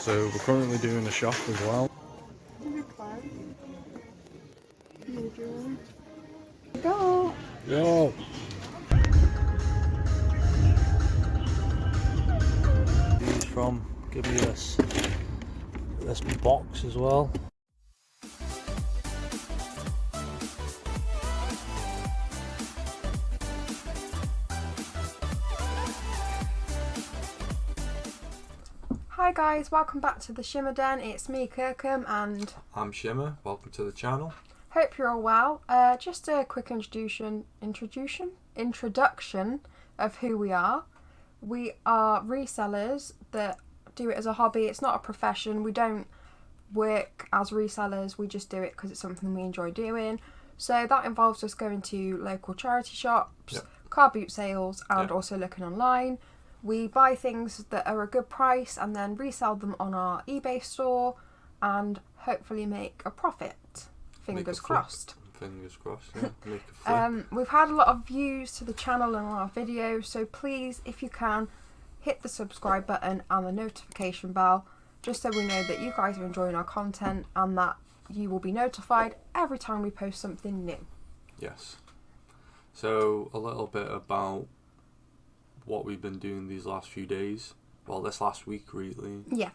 So we're currently doing a shop as well. Go! Yo! These from, give me this box as well. Hi guys, welcome back to the Shimmer Den. It's me, Kirkham, and I'm Shimmer. Welcome to the channel. hope you're all well. Just a quick introduction of who we are. We are resellers that do it as a hobby. It's not a profession. We don't work as resellers. We just do it because it's something we enjoy doing. So that involves us going to local charity shops, car boot sales, and also looking online. We buy things that are a good price and then resell them on our eBay store and hopefully make a profit. Fingers crossed. Fingers crossed, yeah. Make a flip. We've had a lot of views to the channel and our videos, so please, if you can, hit the subscribe button and the notification bell, just so we know that you guys are enjoying our content and that you will be notified every time we post something new. Yes. So, a little bit about what we've been doing these last few days. Well, this last week, really. Yeah.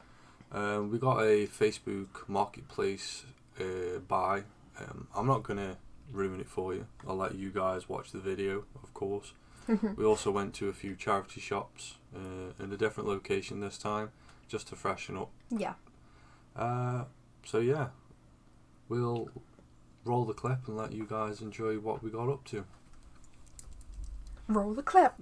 We got a Facebook marketplace buy. I'm not going to ruin it for you. I'll let you guys watch the video, of course. We also went to a few charity shops in a different location this time, just to freshen up. Yeah. So yeah, we'll roll the clip and let you guys enjoy what we got up to. Roll the clip.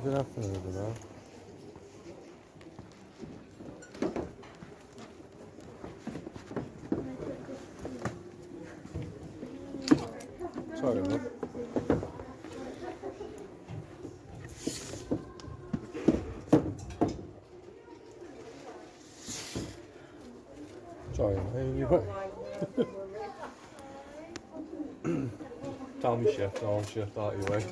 Good afternoon over there. Sorry, love. Sorry, mate. Tell me shift, I'll shift out your way.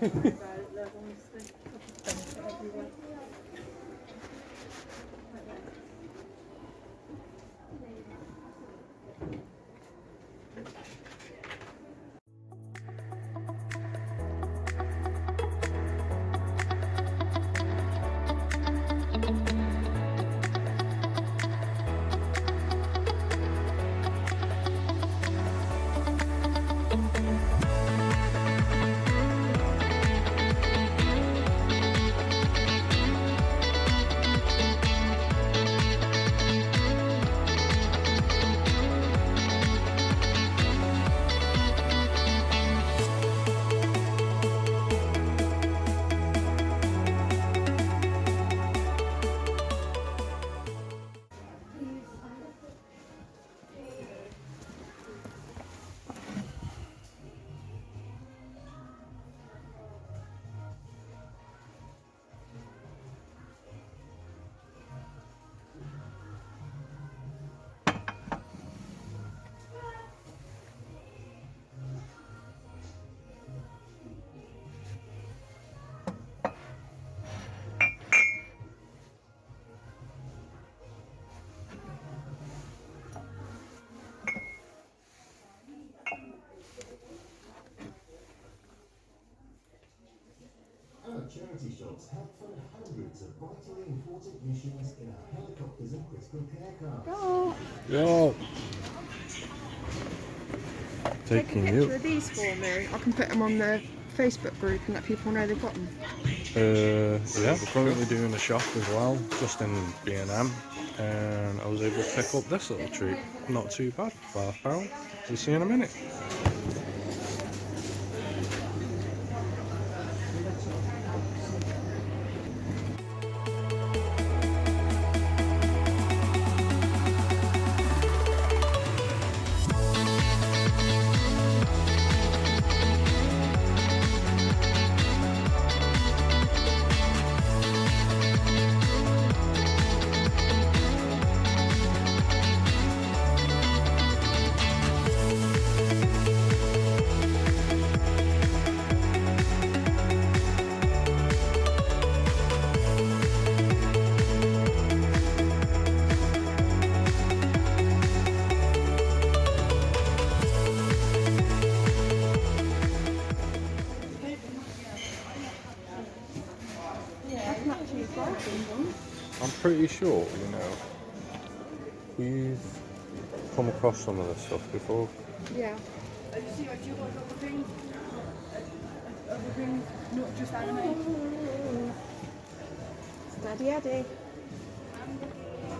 Charity shops help fund hundreds of vitally important missions in our helicopters and critical care cars. Go! Yo! Take a picture of these for me. I can put them on the Facebook group and let people know they've got them. Yeah, we're currently doing a shop as well, just in B&M, and I was able to pick up this little treat. Not too bad for £5. We'll see you in a minute. pretty sure, you know, we've come across some of this stuff before. Yeah. Steady Eddie.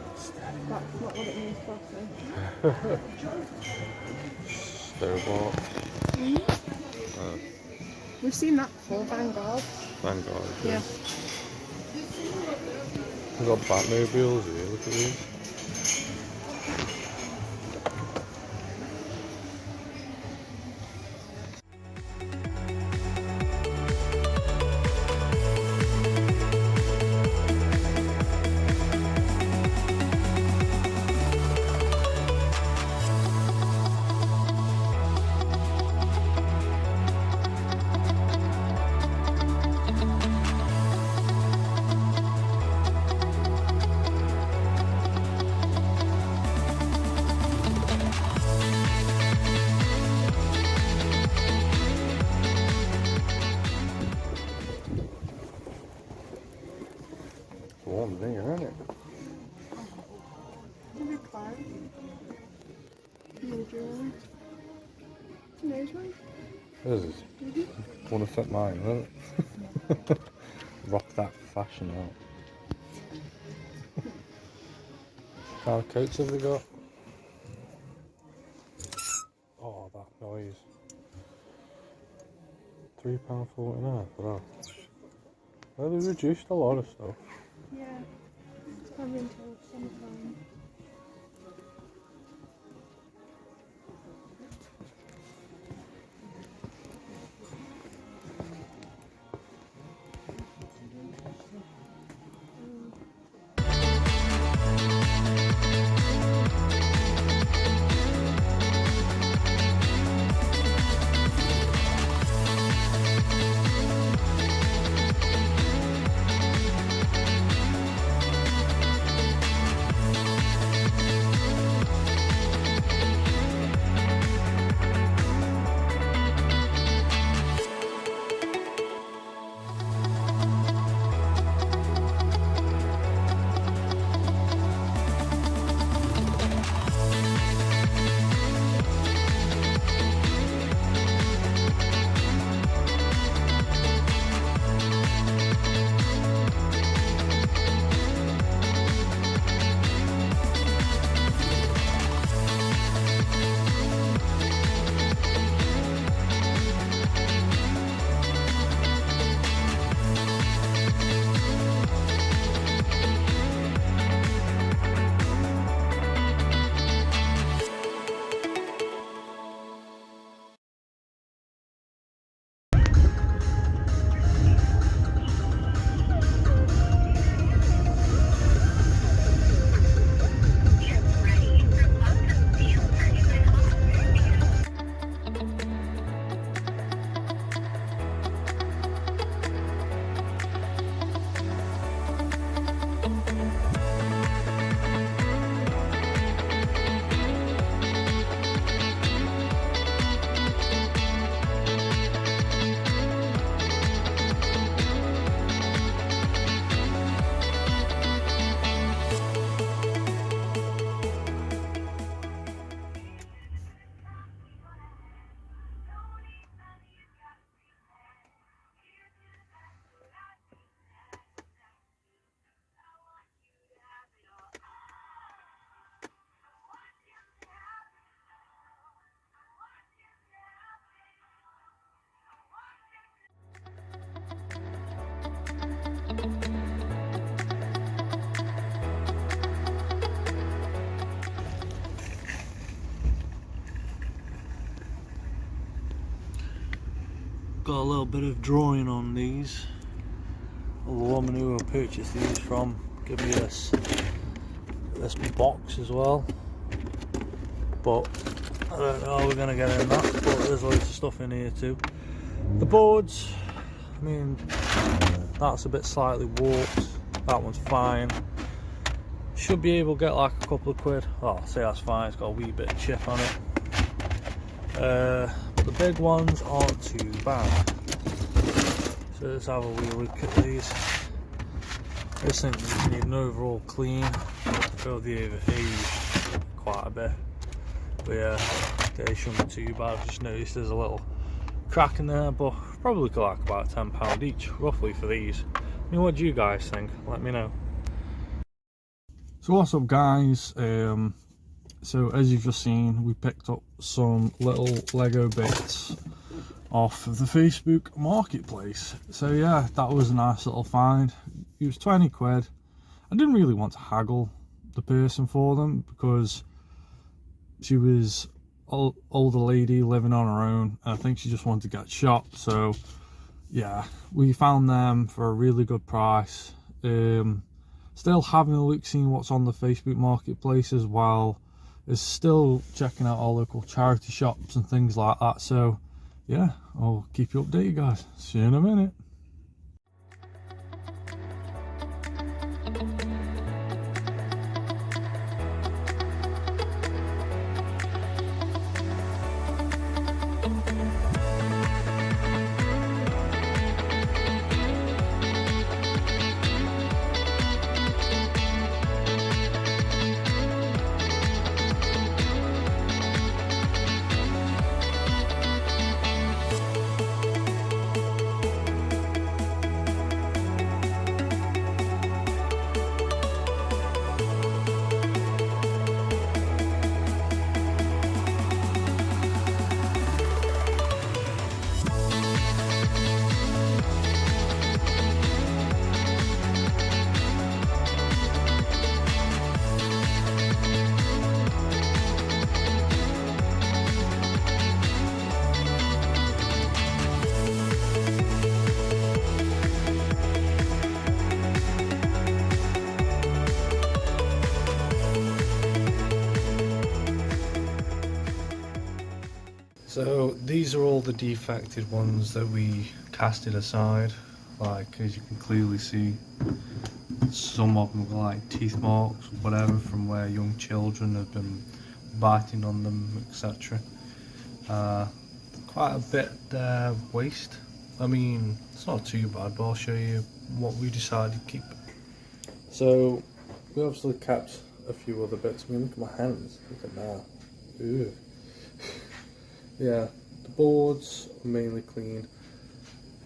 That's not what it means properly. Store-bought. We've seen that before, Vanguard. Vanguard. Yeah. We've got Batmobiles here, look at these. Warm in here, isn't it? This is. Want to fit mine, isn't it? Rock that fashion out. What kind of coats have we got? Oh, that noise. £3.49 for that. Well, they reduced a lot of stuff. Yeah. It's coming until summertime. Got a little bit of drawing on these. The woman who I purchased these from gave me this box as well, but I don't know how we're gonna get in that, but there's loads of stuff in here too. The boards, I mean, that's a bit slightly warped, that one's fine. Should be able to get like a couple of quid. Oh, I'll say that's fine, it's got a wee bit of chip on it. But the big ones aren't too bad. So let's have a wee look at these. This thing just need an overall clean. I feel they aged quite a bit. But yeah, they shouldn't be too bad. I've just noticed there's a little crack in there, but probably could like about £10 each, roughly, for these. I mean, what do you guys think? Let me know. So what's up, guys? So as you've just seen, we picked up some little Lego bits off of the Facebook marketplace. So yeah, that was a nice little find. It was 20 quid. I didn't really want to haggle the person for them because she was an older lady living on her own, and I think she just wanted to get shopped. So yeah, we found them for a really good price. Still having a look, seeing what's on the Facebook marketplace as well. Is still checking out our local charity shops and things like that. So yeah, I'll keep you updated, guys. See you in a minute. So these are all the defected ones that we casted aside. Like, as you can clearly see, some of them are like teeth marks, whatever, from where young children have been biting on them, etc. Quite a bit there waste. I mean, it's not too bad, but I'll show you what we decided to keep. So we obviously kept a few other bits. I mean, look at my hands. Look at that. Ew. Yeah, the boards are mainly clean.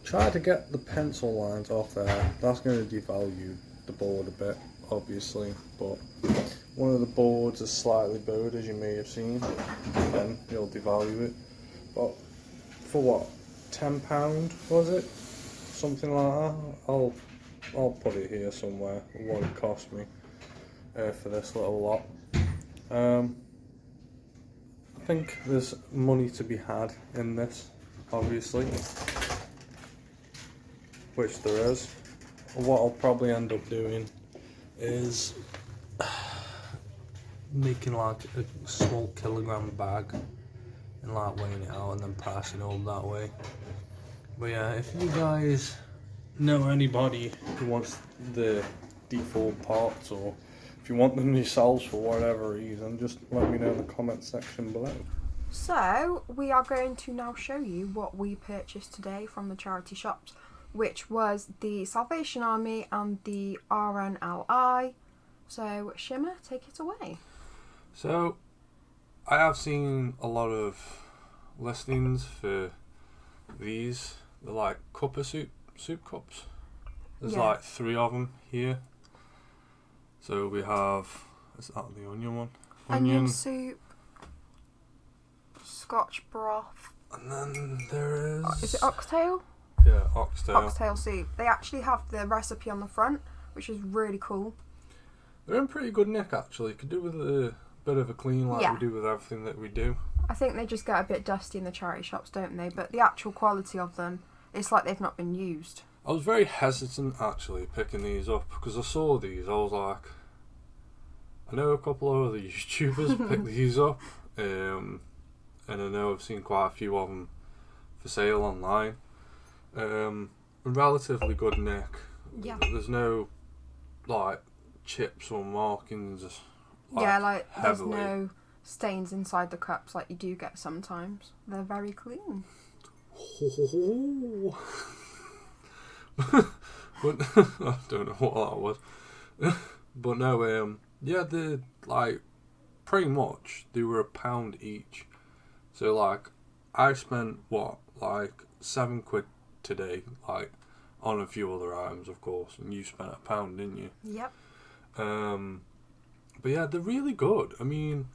Try to get the pencil lines off there. That's going to devalue the board a bit, obviously, but one of the boards is slightly bowed, as you may have seen, then you'll devalue it. But for what, £10 was it? Something like that. I'll put it here somewhere, what it cost me for this little lot. I think there's money to be had in this, obviously, which there is. What I'll probably end up doing is making like a small kilogram bag and like weighing it out and then passing it all that way. But yeah, if you guys know anybody who wants the default parts, or if you want them yourselves for whatever reason, just let me know in the comment section below. So we are going to now show you what we purchased today from the charity shops, which was the Salvation Army and the RNLI. So Shimmer, take it away. So I have seen a lot of listings for these. They're like cuppa soup cups. There's like 3 of them here. So we have, is that the onion one? Onion soup, Scotch broth. And then there Is it oxtail? Yeah, oxtail. Oxtail soup. They actually have the recipe on the front, which is really cool. They're in pretty good nick, actually. Could do with a bit of a clean, like we do with everything that we do. I think they just get a bit dusty in the charity shops, don't they? But the actual quality of them, it's like they've not been used. I was very hesitant, actually, picking these up, because I saw these, I was like, I know a couple of other YouTubers pick these up, and I know I've seen quite a few of them for sale online. Relatively good nick. Yeah. There's no, like, chips or markings. Like, yeah, like heavily. There's no stains inside the cups like you do get sometimes. They're very clean. But I don't know what that was. But no, yeah, they're like pretty much they were £1 each. So like I spent what, like £7 today, like on a few other items, of course, and you spent £1, didn't you? Yep. But yeah, they're really good. I mean,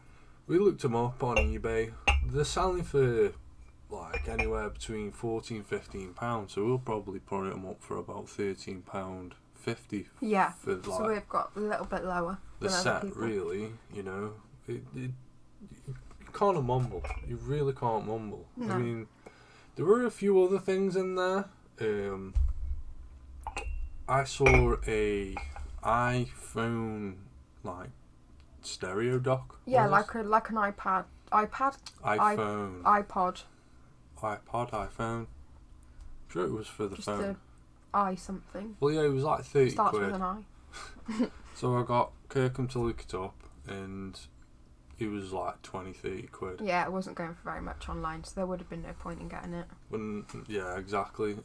we looked them up on eBay. They're selling for like anywhere between £14-15, so we'll probably put them up for about £13.50. Yeah. For like So we've got a little bit lower the than other set, people. really. You know, you can't mumble. You really can't mumble. No. I mean, there were a few other things in there. I saw a iPhone like stereo dock. Yeah, was like an iPad. iPhone. iPod. iPhone. I'm sure it was for the Just phone. the something. Well, yeah, it was like 30 Starts quid. with an I. So I got Kirkham to look it up, and it was like 20-30 quid. Yeah, it wasn't going for very much online, so there would have been no point in getting it. Yeah, exactly.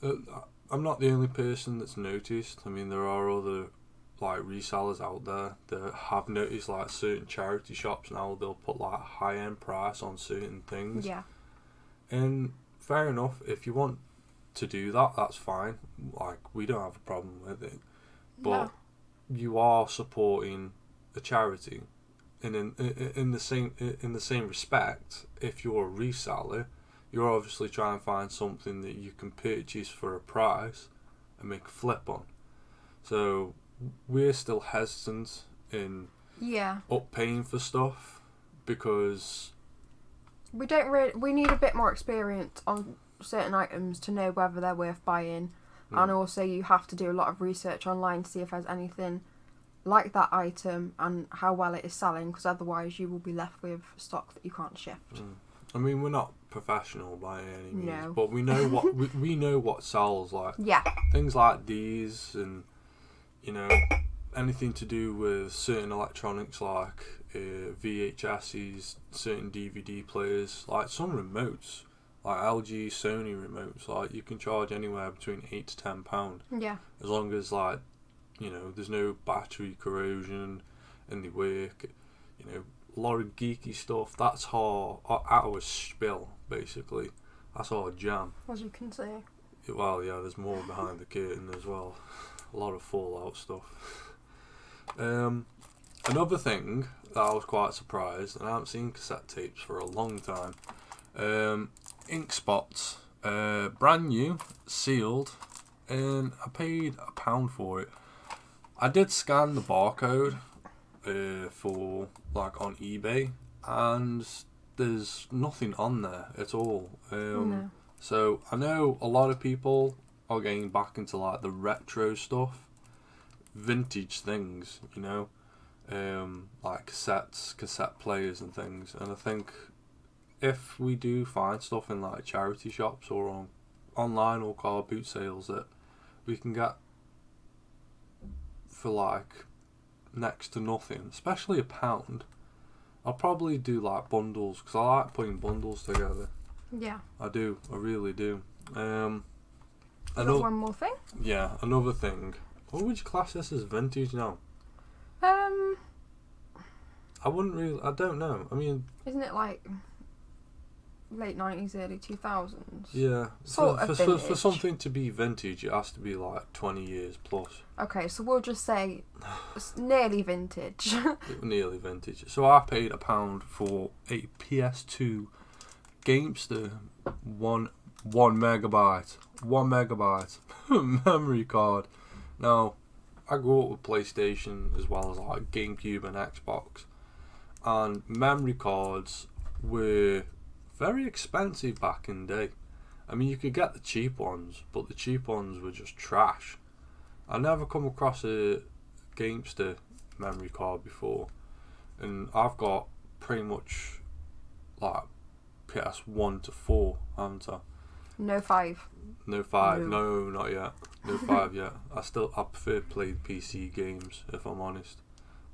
I'm not the only person that's noticed. I mean, there are other like resellers out there that have noticed like certain charity shops now they'll put like a high-end price on certain things. Yeah. And fair enough, if you want to do that, that's fine. Like, we don't have a problem with it. But you are supporting a charity. And in the same respect, if you're a reseller, you're obviously trying to find something that you can purchase for a price and make a flip on. So we're still hesitant in up paying for stuff because we don't really. We need a bit more experience on certain items to know whether they're worth buying, and also you have to do a lot of research online to see if there's anything like that item and how well it is selling, because otherwise you will be left with stock that you can't shift. I mean, we're not professional by any means, No. but we know what we know what sells. Like things like these, and you know, anything to do with certain electronics like VHSs, certain DVD players, like some remotes, like LG, Sony remotes. Like you can charge anywhere between £8 to £10. Yeah. As long as like, you know, there's no battery corrosion and they work. You know, a lot of geeky stuff. That's our spill, basically. That's our jam. As you can see. Well, yeah, there's more behind the curtain as well. A lot of Fallout stuff. Another thing that I was quite surprised, and I haven't seen cassette tapes for a long time. Ink spots, brand new, sealed, and I paid £1 for it. I did scan the barcode for like on eBay, and there's nothing on there at all. No. So I know a lot of people are getting back into like the retro stuff, vintage things, you know, like cassettes, cassette players and things. And I think if we do find stuff in like charity shops or on online or car boot sales that we can get for like next to nothing, especially £1, I'll probably do like bundles, because I like putting bundles together. Yeah. I do, I really do. Got one more thing. Yeah, another thing. What would you class this as vintage now? I wouldn't really. I don't know. I mean, isn't it like late 90s, early 2000s? Yeah. Sort of for vintage. something to be vintage, it has to be like 20 years plus. Okay, so we'll just say it's nearly vintage. Nearly vintage. So I paid £1 for a PS2 Gamester 1 megabyte memory card. Now, I grew up with PlayStation as well as like GameCube and Xbox, and memory cards were very expensive back in the day. I mean, you could get the cheap ones, but the cheap ones were just trash. I never come across a Gamester memory card before, and I've got pretty much like PS1 to 4, haven't I? No 5. No 5, no, not yet. No 5 yet. I prefer to play PC games, if I'm honest.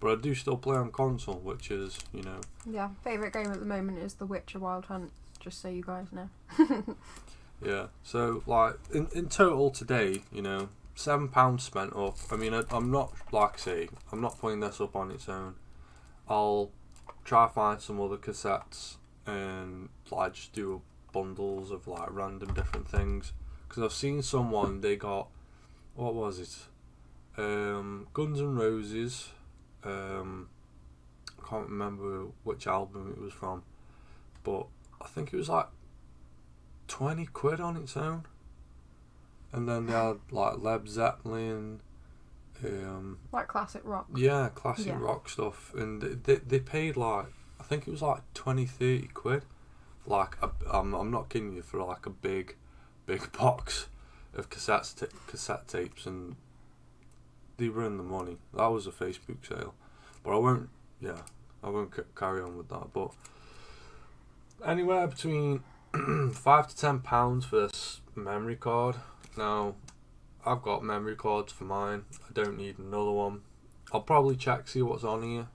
But I do still play on console, which is, you know... Yeah, favourite game at the moment is The Witcher Wild Hunt, just so you guys know. Yeah, so, like, in total today, you know, £7 spent up. I mean, I'm not, like I say, I'm not putting this up on its own. I'll try to find some other cassettes and like just do bundles of like random different things. Because I've seen someone, they got, what was it? Guns N' Roses. I can't remember which album it was from, but I think it was like 20 quid on its own. And then they had like Led Zeppelin, like classic rock. yeah, classic rock stuff, and they paid like, I think it was like 20-30 quid. Like I'm not kidding you, for like a big box of cassette tapes, and they were in the money. That was a Facebook sale, but I won't carry on with that. But anywhere between £5 to £10 for this memory card. Now, I've got memory cards for mine. I don't need another one. I'll probably check, see what's on here,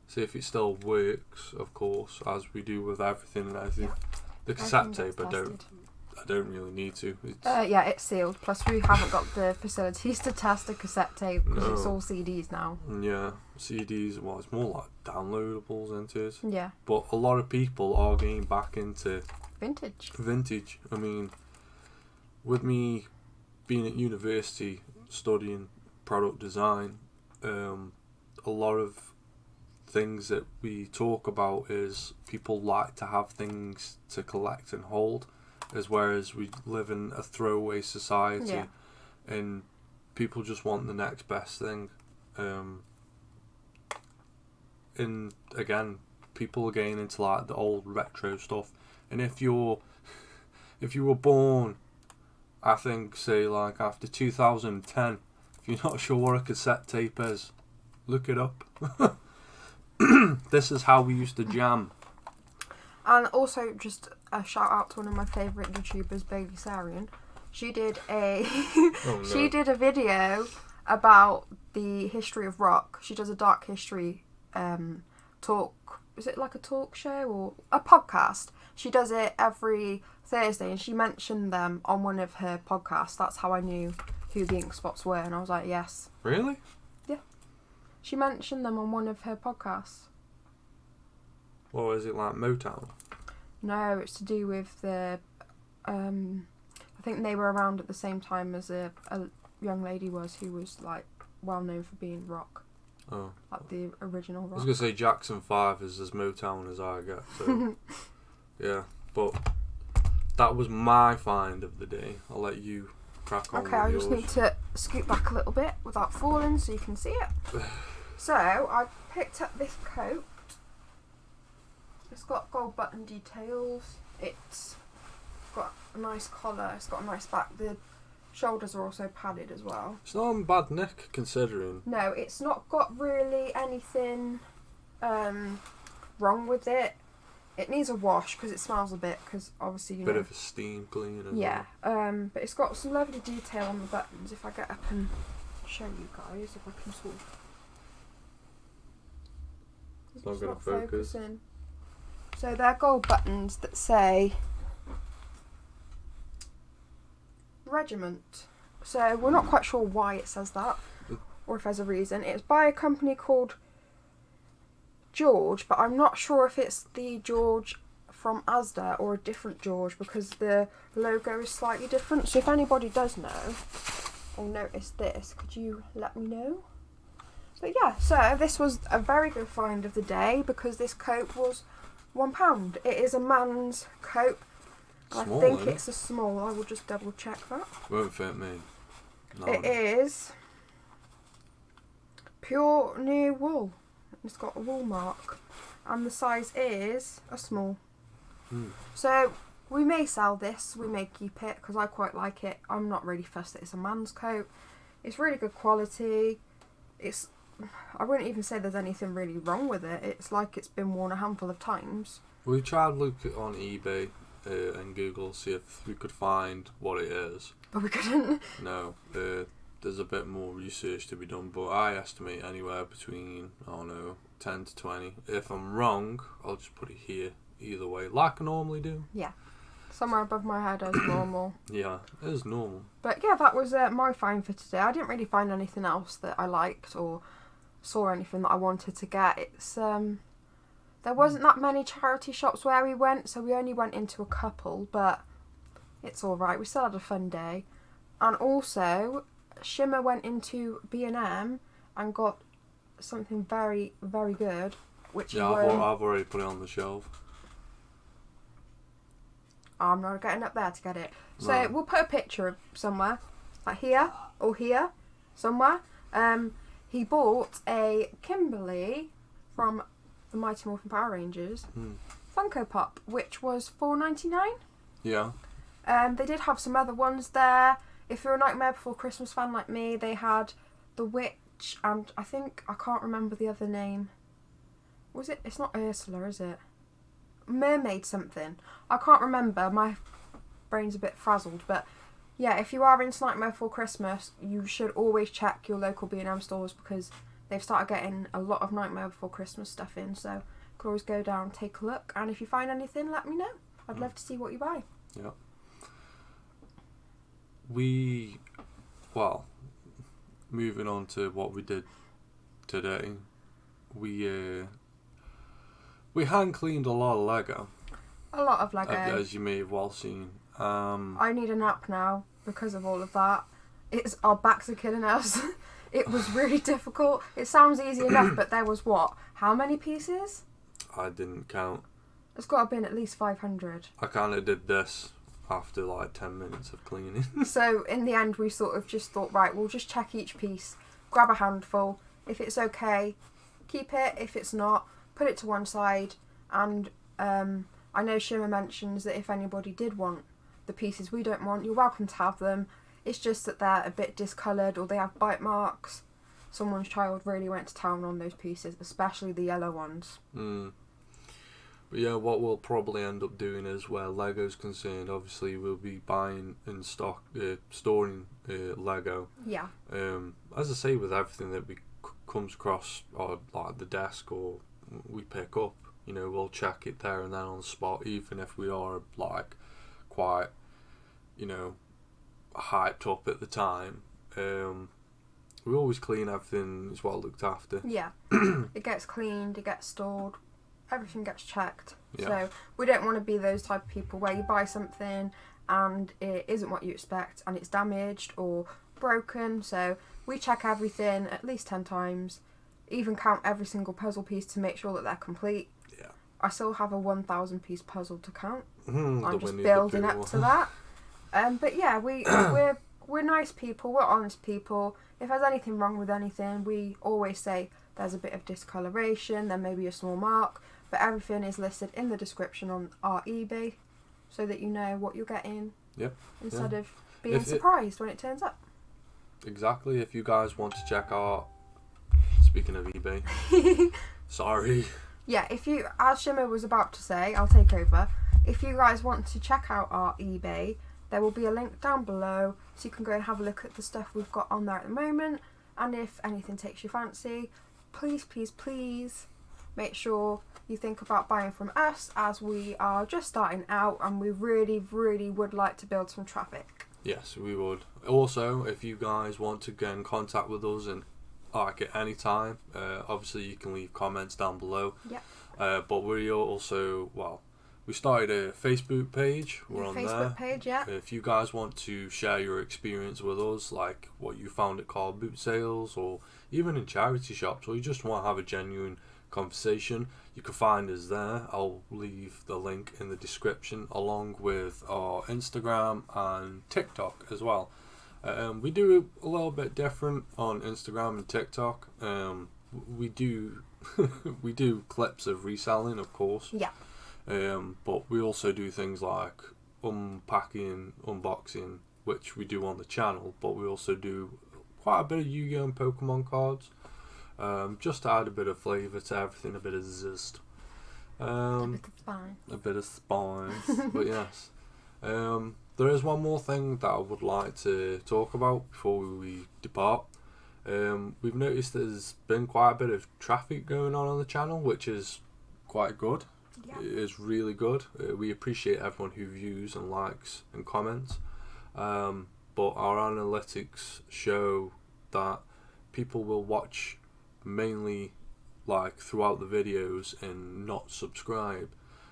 see if it still works, of course, as we do with everything and everything. Yeah. The cassette tape, I don't really need to. Yeah, it's sealed. Plus, we haven't got the facilities to test a cassette tape because it's all CDs now. Yeah, CDs. Well, it's more like downloadables, isn't it? Yeah. But a lot of people are getting back into Vintage. I mean, with me being at university studying product design, a lot of things that we talk about is people like to have things to collect and hold, as whereas we live in a throwaway society, and people just want the next best thing. And again, people are getting into like the old retro stuff, and if you were born, I think, say like after 2010, if you're not sure what a cassette tape is, look it up. This is how we used to jam. And also, just a shout out to one of my favourite YouTubers, Bailey Sarian. She did a she did a video about the history of rock. She does a dark history talk. Is it like a talk show or a podcast? She does it every Thursday, and she mentioned them on one of her podcasts. That's how I knew who the Ink Spots were, and I was like, yes. Really? Yeah. She mentioned them on one of her podcasts. Or is it like Motown? No, it's to do with the. I think they were around at the same time as a young lady was, who was like well known for being rock. Oh. Like the original rock. I was gonna say Jackson 5 is as Motown as I get. So yeah, but that was my find of the day. I'll let you crack on. Okay, I with just yours. need to scoot back a little bit without falling so you can see it. So I picked up this coat. It's got gold button details. It's got a nice collar. It's got a nice back. The shoulders are also padded as well. It's not on bad neck considering. No, it's not got really anything wrong with it. It needs a wash because it smells a bit, because obviously you know. Bit of a steam clean as Yeah, well. but it's got some lovely detail on the buttons. If I get up and show you guys, if I can sort of. It's not going to focus. Focusing. So they're gold buttons that say Regiment. So we're not quite sure why it says that, or if there's a reason. It's by a company called George, but I'm not sure if it's the George from Asda or a different George, because the logo is slightly different. So if anybody does know or notice this, could you let me know? But yeah, so this was a very good find of the day, because this coat was £1. It is a man's coat. Small, I think isn't it? it's a small. I will just double check that. Won't fit me. No, It is pure new wool. It's got a wool mark, and the size is a small. So we may sell this, we may keep it, because I quite like it. I'm not really fussed that it's a man's coat. It's really good quality. I wouldn't even say there's anything really wrong with it. It's like it's been worn a handful of times. We tried looking on eBay and Google, see if we could find what it is. But we couldn't. No, there's a bit more research to be done, but I estimate anywhere between, I don't know, 10 to 20. If I'm wrong, I'll just put it here, either way, like I normally do. Yeah. Somewhere above my head as normal. Yeah, it is normal. But yeah, that was my find for today. I didn't really find anything else that I liked or saw anything that I wanted to get. It's there wasn't that many charity shops where we went, so we only went into a couple, but it's alright. We still had a fun day. And also, Shimmer went into B&M and got something very, very good, which Yeah, I've already put it on the shelf. I'm not getting up there to get it. So No. we'll put a picture of somewhere, like here or here, somewhere. He bought a Kimberly from the Mighty Morphin Power Rangers Funko Pop, which was $4.99. Yeah. They did have some other ones there. If you're a Nightmare Before Christmas fan like me, they had the Witch and I can't remember the other name. Was it? It's not Ursula, is it? Mermaid something. I can't remember. My brain's a bit frazzled, but yeah, if you are into Nightmare Before Christmas, you should always check your local B&M stores because they've started getting a lot of Nightmare Before Christmas stuff in, so you can always go down, take a look, and if you find anything, let me know. I'd love to see what you buy. Yeah. Moving on to what we did today, we hand cleaned a lot of Lego. A lot of Lego. As you may have well seen. I need a nap now because of all of that. Our backs are killing us. It was really difficult. It sounds easy enough, but there was how many pieces? I didn't count. It's got to have been at least 500. I kind of did this after like 10 minutes of cleaning. So in the end, we sort of just thought, right, we'll just check each piece, grab a handful. If it's okay, keep it. If it's not, put it to one side. And I know Shimmer mentions that if anybody did want the pieces we don't want, you're welcome to have them. It's just that they're a bit discoloured or they have bite marks. Someone's child really went to town on those pieces, especially the yellow ones. But yeah, what we'll probably end up doing is where Lego's concerned, obviously we'll be buying in stock, storing Lego. Yeah. As I say, with everything that comes across or like the desk or we pick up, you know, we'll check it there and then on the spot, even if we are like quite, you know, hyped up at the time. We always clean everything as well looked after. Yeah. It gets cleaned, it gets stored, everything gets checked. Yeah. So we don't want to be those type of people where you buy something and it isn't what you expect and it's damaged or broken. So we check everything at least 10 times, even count every single puzzle piece to make sure that they're complete. Yeah. I still have a 1,000 piece puzzle to count. I'm I'm just building up to that. But yeah, we're nice people, we're honest people. If there's anything wrong with anything, we always say there's a bit of discoloration, there may be a small mark, but everything is listed in the description on our eBay so that you know what you're getting. Yep. Instead of being surprised when it turns up. Exactly. If you guys want to check our, speaking of eBay, sorry. Yeah, if you, as Shimmer was about to say, I'll take over. If you guys want to check out our eBay, there will be a link down below so you can go and have a look at the stuff we've got on there at the moment. And if anything takes your fancy, please, please, please make sure you think about buying from us, as we are just starting out and we really, really would like to build some traffic. Yes, we would. Also, if you guys want to get in contact with us and like at any time, obviously you can leave comments down below. Yeah. But we also, we started a Facebook page. We're on Facebook there. page, yeah. If you guys want to share your experience with us, like what you found at car boot sales or even in charity shops, or you just want to have a genuine conversation, you can find us there. I'll leave the link in the description along with our Instagram and TikTok as well. We do a little bit different on Instagram and TikTok. We do we do clips of reselling, of course. Yeah. But we also do things like unpacking, unboxing, which we do on the channel, but we also do quite a bit of Yu-Gi-Oh! And Pokemon cards, just to add a bit of flavour to everything, a bit of zest. A bit of spine. A bit of spice, but yes. There is one more thing that I would like to talk about before we depart. We've noticed there's been quite a bit of traffic going on the channel, which is quite good. Yeah. It is really good. We appreciate everyone who views and likes and comments. But our analytics show that people will watch mainly like throughout the videos and not subscribe.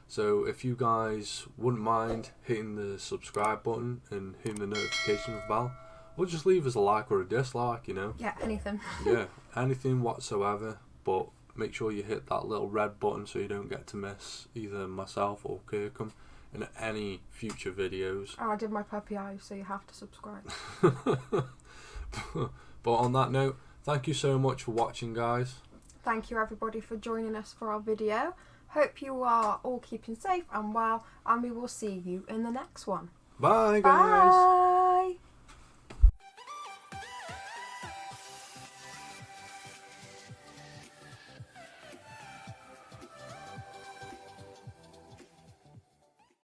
So if you guys wouldn't mind hitting the subscribe button and hitting the notification bell, or just leave us a like or a dislike, you know. Yeah, anything. Yeah, anything whatsoever. But make sure you hit that little red button so you don't get to miss either myself or Kirkham in any future videos. Oh, I did my puppy eyes, so you have to subscribe. But on that note, thank you so much for watching, guys. Thank you everybody for joining us for our video. Hope you are all keeping safe and well, and we will see you in the next one. Bye, guys. Bye.